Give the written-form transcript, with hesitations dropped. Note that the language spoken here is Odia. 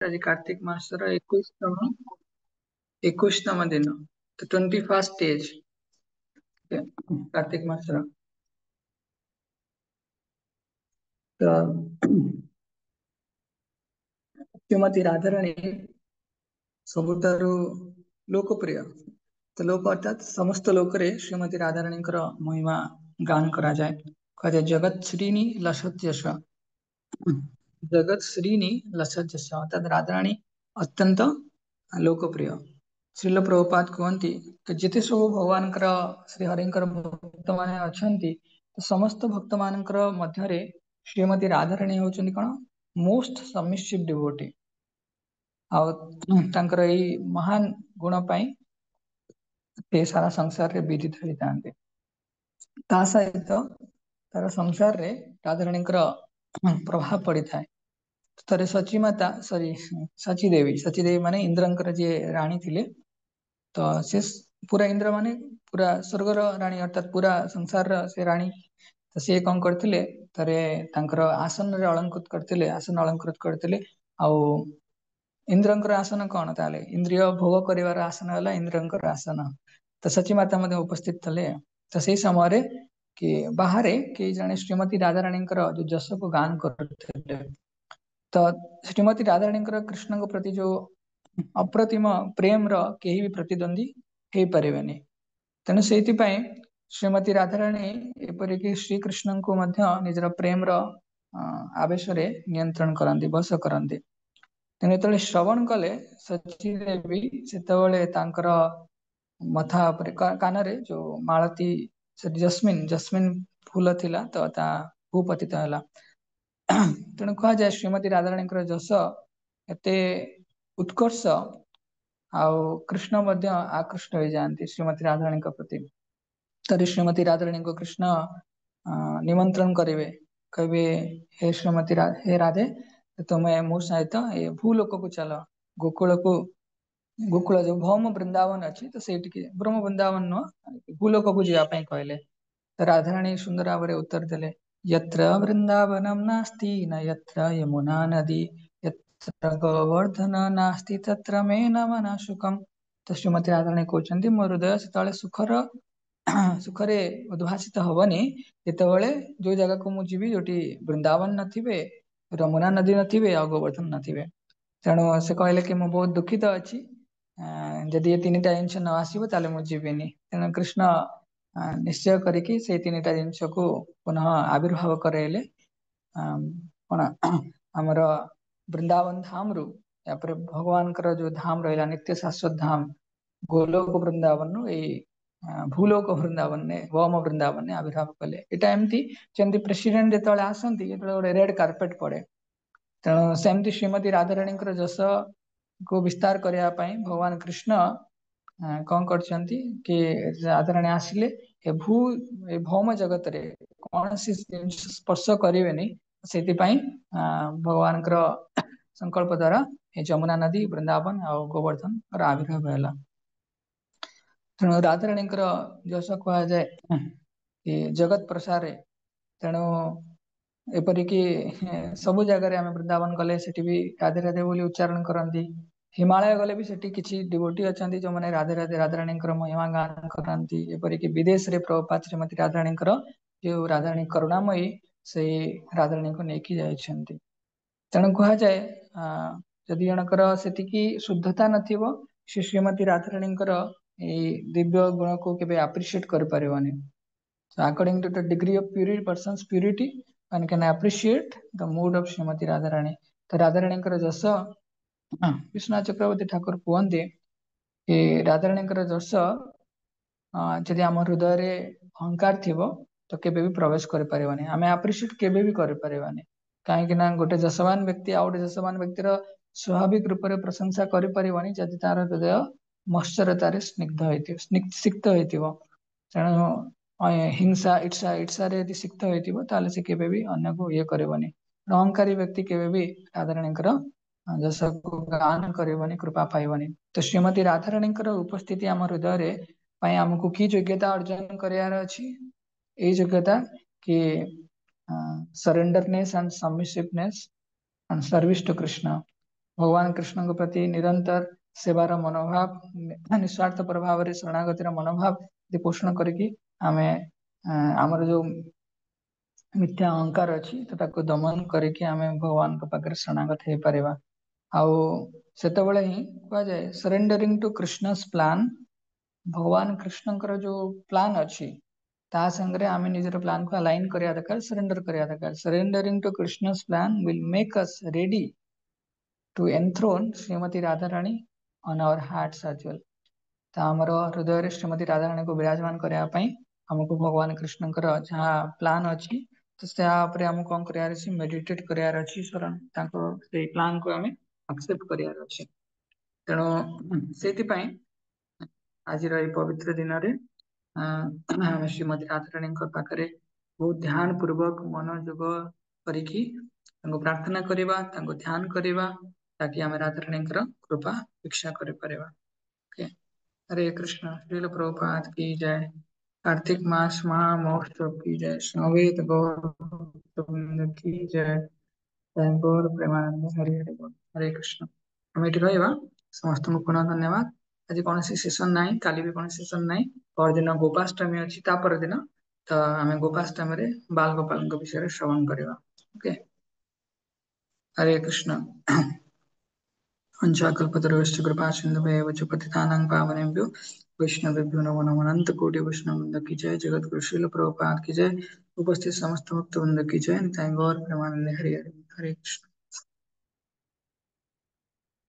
ଆଜି କାର୍ତ୍ତିକ ମାସର 21ତମ ଦିନ, ତ 21st ଡେଜ୍ କାର୍ତ୍ତିକ ମାସର। ତ ଶ୍ରୀମତୀ ରାଧାରାଣୀ ସବୁଠାରୁ ଲୋକପ୍ରିୟ। ତ ଲୋକ ଅର୍ଥାତ୍ ସମସ୍ତ ଲୋକରେ ଶ୍ରୀମତୀ ରାଧାରାଣୀଙ୍କର ମହିମା ଗାନ କରାଯାଏ। କୁହାଯାଏ ଜଗତ ଶ୍ରୀନି ଲସତ୍ୟସ, ଜଗତ ଶ୍ରୀନି ଲସତ୍ୟସ ଅର୍ଥାତ୍ ରାଧାରାଣୀ ଅତ୍ୟନ୍ତ ଲୋକପ୍ରିୟ। ଶ୍ରୀଲ ପ୍ରଭୁପାଦ କୁହନ୍ତି ଯେତେ ସବୁ ଭଗବାନଙ୍କର ଶ୍ରୀହରିଙ୍କର ଭକ୍ତ ମାନେ ଅଛନ୍ତି, ସମସ୍ତ ଭକ୍ତ ମାନଙ୍କର ମଧ୍ୟରେ ଶ୍ରୀମତୀ ରାଧାରାଣୀ ହେଉଛନ୍ତି କଣ ମୋଷ୍ଟ ସବମିସିଭ ଡିଭୋଟି। ଆଉ ତାଙ୍କର ଏଇ ମହାନ ଗୁଣ ପାଇଁ ସେ ସାରା ସଂସାରରେ ବିଦିତ ହେଇଥାନ୍ତି। ତା ସହିତ ତାର ସଂସାରରେ ରାଧାରାଣୀଙ୍କର ପ୍ରଭାବ ପଡିଥାଏ। ଥରେ ସଚୀ ଦେବୀ ମାନେ ଇନ୍ଦ୍ରଙ୍କର ଯିଏ ରାଣୀ ଥିଲେ, ତ ସେ ପୁରା ଇନ୍ଦ୍ର ମାନେ ପୁରା ସ୍ୱର୍ଗର ରାଣୀ ଅର୍ଥାତ୍ ପୁରା ସଂସାରର ସେ ରାଣୀ। ତ ସିଏ କଣ କରିଥିଲେ, ଥରେ ତାଙ୍କର ଆସନରେ ଆସନ ଅଳଙ୍କୃତ କରିଥିଲେ। ଆଉ ଇନ୍ଦ୍ରଙ୍କର ଆସନ କଣ, ତାହେଲେ ଇନ୍ଦ୍ରିୟ ଭୋଗ କରିବାର ଆସନ ହେଲା ଇନ୍ଦ୍ରଙ୍କର ଆସନ। ତ ସଚୀ ମାତା ମଧ୍ୟ ଉପସ୍ଥିତ ଥିଲେ। ତ ସେଇ ସମୟରେ କି ବାହାରେ କି ଜଣେ ଶ୍ରୀମତୀ ରାଧାରାଣୀଙ୍କର ଯୋଉ ଯଶକୁ ଗାନ କରୁଥିଲେ। ତ ଶ୍ରୀମତୀ ରାଧାରାଣୀଙ୍କର କୃଷ୍ଣଙ୍କ ପ୍ରତି ଯୋଉ ଅପ୍ରତିମ ପ୍ରେମର କେହି ବି ପ୍ରତିଦ୍ୱନ୍ଦୀ ହେଇପାରିବେନି। ତେଣୁ ସେଇଥିପାଇଁ ଶ୍ରୀମତୀ ରାଧାରାଣୀ ଏପରିକି ଶ୍ରୀକୃଷ୍ଣଙ୍କୁ ମଧ୍ୟ ନିଜର ପ୍ରେମର ଆବେଶରେ ନିୟନ୍ତ୍ରଣ କରନ୍ତି, ବଶ କରନ୍ତି। ତେଣୁ ଯେତେବେଳେ ଶ୍ରବଣ କଲେ ସଚୀ ଦେବୀ, ସେତେବେଳେ ତାଙ୍କର ମଥା ଉପରେ କାନରେ ଯୋଉ ମାଳତୀ ଜସ୍ମିନ ଫୁଲ ଥିଲା, ତ ତା ଭୂପତିତ ହେଲା। ତେଣୁ କୁହାଯାଏ ଶ୍ରୀମତୀ ରାଧାରାଣୀଙ୍କର ଯଶ ଏତେ ଉତ୍କର୍ଷ, ଆଉ କୃଷ୍ଣ ମଧ୍ୟ ଆକୃଷ୍ଟ ହେଇଯାଆନ୍ତି ଶ୍ରୀମତୀ ରାଧାରାଣୀଙ୍କ ପ୍ରତି। ତରି ଶ୍ରୀମତୀ ରାଧାରାଣୀଙ୍କୁ କୃଷ୍ଣ ନିମନ୍ତ୍ରଣ କରିବେ, କହିବେ ହେ ଶ୍ରୀମତୀ ହେ ରାଧେ, ତୁମେ ମୋ ସହିତ ଏ ଭୂଲୋକକୁ ଚାଲ, ଗୋକୁଳ ଯୋଉ ଭୌମ ବୃନ୍ଦାବନ ଅଛି, ତ ସେଇଠିକି ବ୍ରହ୍ମ ବୃନ୍ଦାବନ ନୁହଁ, ଭୂଲୋକକୁ ଯିବା ପାଇଁ କହିଲେ। ତ ରାଧାରାଣୀ ସୁନ୍ଦର ଭାବରେ ଉତ୍ତର ଦେଲେ, यत्र वृन्दावनं नास्ति न यत्र यमुना नदी, यत्र ଗୋବର୍ଦ୍ଧନ ନାସ୍ତି ତତ୍ର ମେ ନମନା ସୁଖମ୍। ତ ଶ୍ରୀମତୀ ରାଧାରାଣୀ କହୁଛନ୍ତି, ମୋ ହୃଦୟ ସେତେବେଳେ ସୁଖରେ ଉଦ୍ଭାସିତ ହବନି ଯେତେବେଳେ ଯୋଉ ଜାଗାକୁ ମୁଁ ଯିବି ଯୋଉଠି ବୃନ୍ଦାବନ ନଥିବେ, ଯମୁନା ନଦୀ ନଥିବେ, ଆଉ ଗୋବର୍ଦ୍ଧନ ନଥିବେ। ତେଣୁ ସେ କହିଲେ କି ମୁଁ ବହୁତ ଦୁଃଖିତ ଅଛି, ଯଦି ଏ ତିନିଟା ଜିନିଷ ନ ଆସିବ ତାହେଲେ ମୁଁ ଯିବିନି। ତେଣୁ କୃଷ୍ଣ ନିଶ୍ଚୟ କରିକି ସେଇ ତିନିଟା ଜିନିଷକୁ ପୁନଃ ଆବିର୍ଭାବ କରାଇଲେ। କଣ ଆମର ବୃନ୍ଦାବନ ଧାମରୁ ତାପରେ ଭଗବାନଙ୍କର ଯୋଉ ଧାମ ରହିଲା ନିତ୍ୟ ଶାଶ୍ୱତ ଧାମ ଗୋଲୋକ ବୃନ୍ଦାବନରୁ ଏଇ ଭୂଲୋକ ବୃନ୍ଦାବନରେ ଭୌମ ବୃନ୍ଦାବନରେ ଆବିର୍ଭାବ କଲେ। ଏଇଟା ଯେମିତି ପ୍ରେସିଡେଣ୍ଟ ଯେତେବେଳେ ଆସନ୍ତି, ଯେତେବେଳେ ଗୋଟେ ରେଡ କାର୍ପେଟ ପଡେ, ତେଣୁ ସେମିତି ଶ୍ରୀମତୀ ରାଧାରାଣୀଙ୍କର ଯଶ କୁ ବିସ୍ତାର କରିବା ପାଇଁ ଭଗବାନ କୃଷ୍ଣ କଣ କରିଛନ୍ତି କି ରାଧାରାଣୀ ଆସିଲେ ଏ ଭୌମ ଜଗତରେ କୌଣସି ଜିନିଷ ସ୍ପର୍ଶ କରିବେନି। ସେଥିପାଇଁ ଭଗବାନଙ୍କର ସଂକଳ୍ପ ଦ୍ଵାରା ଏ ଯମୁନା ନଦୀ, ବୃନ୍ଦାବନ ଆଉ ଗୋବର୍ଦ୍ଧନର ଆବିର୍ଭାବ ହେଲା। ତେଣୁ ରାଧାରାଣୀଙ୍କର ଯଶ କୁହାଯାଏ କି ଜଗତ ପ୍ରସାରେ। ତେଣୁ ଏପରିକି ସବୁ ଜାଗାରେ ଆମେ ବୃନ୍ଦାବନ ଗଲେ ସେଠି ବି ରାଧେ ରାଧେ ବୋଲି ଉଚ୍ଚାରଣ କରନ୍ତି। ହିମାଳୟ ଗଲେ ବି ସେଠି କିଛି ଡିଭୋଟି ଅଛନ୍ତି ଯୋଉମାନେ ରାଧେ ରାଧେ ରାଧାରାଣୀଙ୍କର ମହିମା ଗାନ କରନ୍ତି। ଏପରିକି ବିଦେଶରେ ପ୍ରଭୁପାଦ ଶ୍ରୀମତୀ ରାଧାରାଣୀଙ୍କର ଯୋଉ ରାଧାରାଣୀ କରୁଣାମୟୀ, ସେଇ ରାଧାରାଣୀଙ୍କୁ ନେଇକି ଯାଇଛନ୍ତି। ତେଣୁ କୁହାଯାଏ ଯଦି ଜଣଙ୍କର ସେତିକି ଶୁଦ୍ଧତା ନଥିବ, ସେ ଶ୍ରୀମତୀ ରାଧାରାଣୀଙ୍କର ଏଇ ଦିବ୍ୟ ଗୁଣକୁ କେବେ ଆପ୍ରିସିଏଟ କରିପାରିବନି। So according to the degree of purity, person's purity, one can appreciate the mood of Srimati Radharani. ତ ରାଧାରାଣୀଙ୍କର ଯଶ ବିଶ୍ୱନାଥ ଚକ୍ରବର୍ତ୍ତୀ ଠାକୁର କୁହନ୍ତି କି ରାଧାରାଣୀଙ୍କର ଯଶ ଯଦି ଆମ ହୃଦୟରେ ଅହଙ୍କାର ଥିବ ତ କେବେ ବି ପ୍ରବେଶ କରିପାରିବନି, ଆମେ ଆପ୍ରିସିଏଟ କେବେ ବି କରିପାରିବାନି। କାହିଁକି ନା ଗୋଟେ ଯଶବାନ ବ୍ୟକ୍ତି ଆଉ ଗୋଟେ ଯଶବାନ ବ୍ୟକ୍ତିର ସ୍ୱାଭାବିକ ରୂପରେ ପ୍ରଶଂସା କରିପାରିବନି ଯଦି ତାର ହୃଦୟ ମତ୍ସରତାରେ ସିକ୍ତ ହେଇଥିବ। ତେଣୁ ହିଂସା ଇର୍ଷାରେ ଯଦି ସିକ୍ତ ହେଇଥିବ ତାହେଲେ ସେ କେବେ ବି ଅନ୍ୟକୁ ଇଏ କରିବନି। ଅହଙ୍କାରୀ ବ୍ୟକ୍ତି କେବେ ବି ରାଧାରାଣୀଙ୍କର ଯଶକୁ ଗାନ କରିବନି, କୃପା ପାଇବନି। ତ ଶ୍ରୀମତୀ ରାଧାରାଣୀଙ୍କର ଉପସ୍ଥିତି ଆମ ହୃଦୟରେ ପାଇଁ ଆମକୁ କି ଯୋଗ୍ୟତା ଅର୍ଜନ କରିବାର ଅଛି? ଏଇ ଯୋଗ୍ୟତା କି surrenderness and submissiveness and service to Krishna. भगवान कृष्ण को प्रति निरंतर सेवार मनोभाव निस्वार्थ प्रभाव शरणागतिर मनोभाव पोषण करके आमे आमर जो मिथ्या अहंकार अच्छी तो ताको दमन करके आमे भगवान को पाखे शरणागत हो पारिबा आउ सेतबेले ही कह जाए सरेंडरिंग टू कृष्णस प्लान भगवान कृष्णकर जो प्लान अच्छी ता संगरे आमे निजर प्लान को अलाइन करिया दरकार सरेंडर करिया दरकार surrendering to Krishna's plan will make us ready to enthrone Shrimati Radha Rani on our hearts as well ता हमर हृदय रे श्रीमती राधा रानी को विराजमान करया पई हमको भगवान कृष्णकर जहाँ प्लान अच्छी तो से हमको कौन करार अछि मेडिटेट करार अछि शरण ताको से प्लान को हमें एक्सेप्ट करार अछि तेणु सेति पई आज पवित्र दिन रे आम श्रीमती राधाराणी पाखे बहुत ध्यान पूर्वक मनोयोग करिकी प्रार्थना करवा ध्यान करवा ताकि आम राधाराणी कृपा भिक्षा कर पारिबा ओके हरे कृष्ण श्रील प्रभुपाद की जय कार्तिक मास महा महोत्सव की जय समवेत गौर की जय जय गौर प्रेमानंद हरे हरे बोल हरे कृष्ण हम ये रहा समस्त को पुनः धन्यवाद आज कौन सेसन ना काली भी कौन सेसन ना परदिन गोपाष्टमी अच्छी तापर दिन तो आम गोपाष्टमी रे बाल गोपाल विषय श्रवण करवा ओके हरे कृष्ण वंशाकल्पतरुश्च कृपा सिन्धुभ्येव च पतितानां पावनेभ्यो वैष्णवेभ्यो नमो नमः अनंत कोटि वैष्णव वृंद की जय जगत गुरु श्रील प्रभुपाद की जय उपस्थित समस्त भक्त वृंद की जय निताई गौर प्रेमानंद हरे हरे हरे कृष्ण।